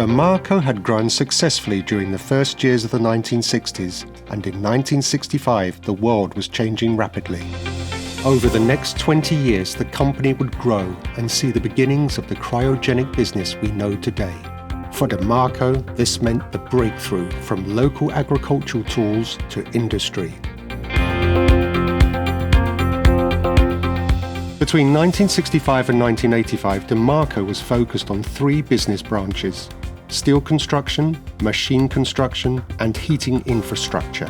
Demaco had grown successfully during the first years of the 1960s, and in 1965 the world was changing rapidly. Over the next 20 years the company would grow and see the beginnings of the cryogenic business we know today. For Demaco, this meant the breakthrough from local agricultural tools to industry. Between 1965 and 1985, Demaco was focused on three business branches: steel construction, machine construction, and heating infrastructure.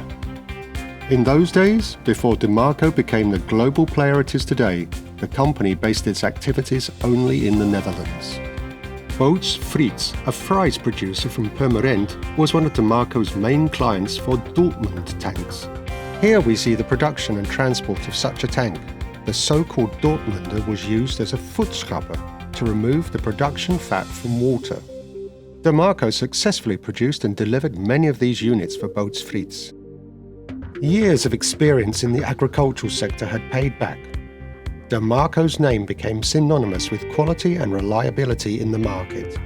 In those days, before Demaco became the global player it is today, the company based its activities only in the Netherlands. Boots Friets, a fries producer from Purmerend, was one of Demaco's main clients for Dortmund tanks. Here we see the production and transport of such a tank. The so-called Dortmunder was used as a voetschrapper to remove the production fat from water. Demaco successfully produced and delivered many of these units for Boots Friets. Years of experience in the agricultural sector had paid back. Demaco's name became synonymous with quality and reliability in the market.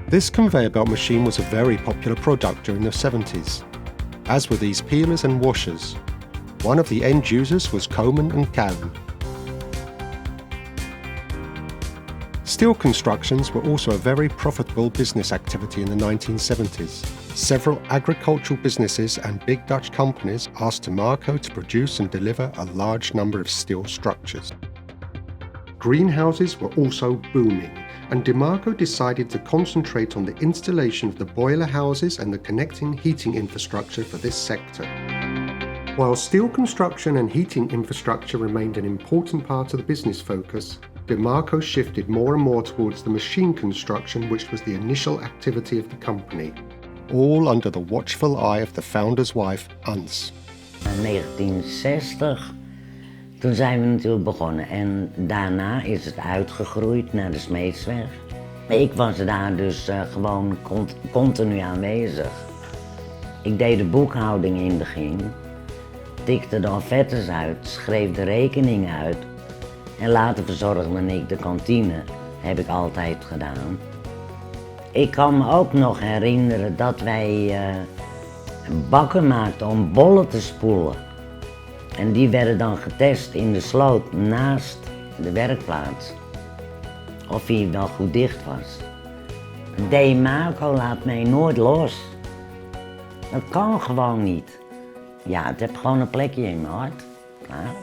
This conveyor belt machine was a very popular product during the 70s, as were these peelers and washers. One of the end users was Komen and Kalm. Steel constructions were also a very profitable business activity in the 1970s. Several agricultural businesses and big Dutch companies asked Demaco to produce and deliver a large number of steel structures. Greenhouses were also booming, and Demaco decided to concentrate on the installation of the boiler houses and the connecting heating infrastructure for this sector. While steel construction and heating infrastructure remained an important part of the business focus, Demaco shifted more and more towards the machine construction, which was the initial activity of the company, all under the watchful eye of the founder's wife, Ans. In 1960, toen zijn we natuurlijk begonnen en daarna is het uitgegroeid naar de Smeedsweg. Ik was daar dus gewoon continu aanwezig. Ik deed de boekhouding in het begin, tikte de offertes uit, schreef de rekening uit en later verzorgde ik de kantine, heb ik altijd gedaan. Ik kan me ook nog herinneren dat wij bakken maakten om bollen te spoelen. En die werden dan getest in de sloot naast de werkplaats. Of hij wel goed dicht was. Demaco laat mij nooit los. Dat kan gewoon niet. Ja, het heeft gewoon een plekje in mijn hart. Klaar.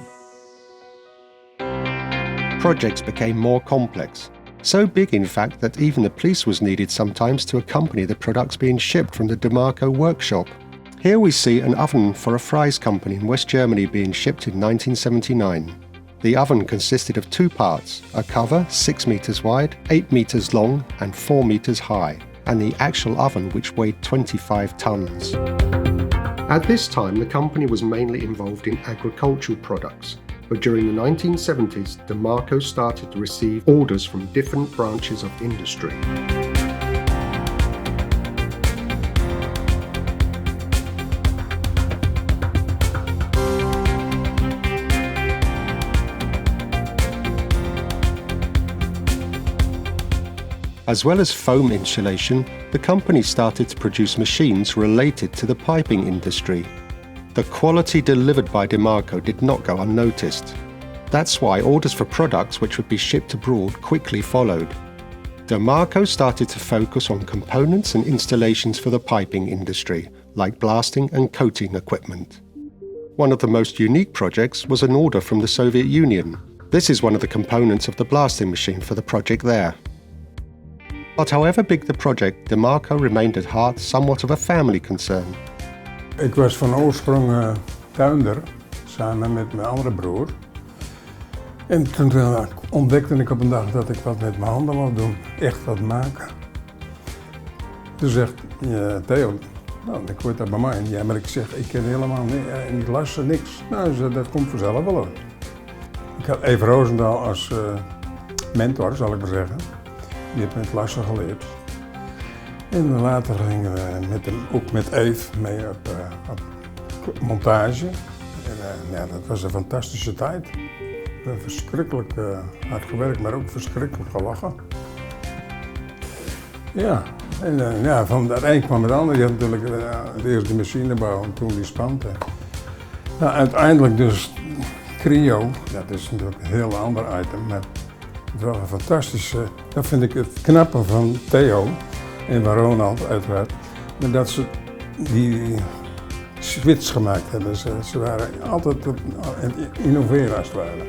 Projects became more complex. So big in fact that even the police was needed sometimes to accompany the products being shipped from the Demaco workshop. Here we see an oven for a fries company in West Germany being shipped in 1979. The oven consisted of two parts, a cover 6 meters wide, 8 meters long and 4 meters high, and the actual oven which weighed 25 tons. At this time the company was mainly involved in agricultural products, but during the 1970s Demaco started to receive orders from different branches of industry. As well as foam insulation, the company started to produce machines related to the piping industry. The quality delivered by Demaco did not go unnoticed. That's why orders for products which would be shipped abroad quickly followed. Demaco started to focus on components and installations for the piping industry, like blasting and coating equipment. One of the most unique projects was an order from the Soviet Union. This is one of the components of the blasting machine for the project there. But however big the project, Demaco remained at heart somewhat of a family concern. Ik was van oorsprong tuinder, samen met mijn andere broer. En toen ontdekte ik op een dag dat ik wat met mijn handen wou doen, echt wat maken. Toen zegt Theo, nou, ik word dat bij mij. Ja, maar ik zeg, ik ken helemaal niet lassen, niks. Nou, dat komt vanzelf wel hoor. Ik had Eve Roosendaal als mentor, zal ik maar zeggen. Die heeft met lassen geleerd. En later gingen we ook met Eve mee op montage. En ja, dat was een fantastische tijd. We hebben verschrikkelijk hard gewerkt, maar ook verschrikkelijk gelachen. Ja, En ja, van het een kwam het ander. Je had natuurlijk de eerste machinebouw en toen die spanten. Nou, uiteindelijk dus cryo, dat is natuurlijk een heel ander item, maar het was een fantastische, dat vind ik het knappe van Theo en van Ronald uiteraard, maar dat ze die switch gemaakt hebben. Ze waren altijd aan het innoveren als het ware.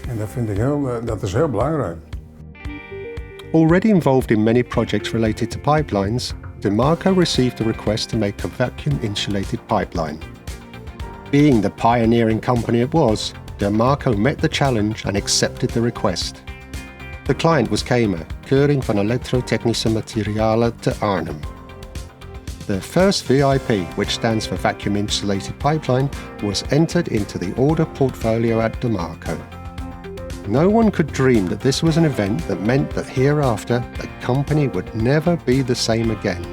En dat vind ik dat is heel belangrijk. Already involved in many projects related to pipelines, Demaco received a request to make a vacuum-insulated pipeline. Being the pioneering company it was, Demaco met the challenge and accepted the request. The client was KEMA, Keuring van Elektrotechnische Materialen te Arnhem. The first VIP, which stands for Vacuum Insulated Pipeline, was entered into the order portfolio at Demaco. No one could dream that this was an event that meant that hereafter the company would never be the same again.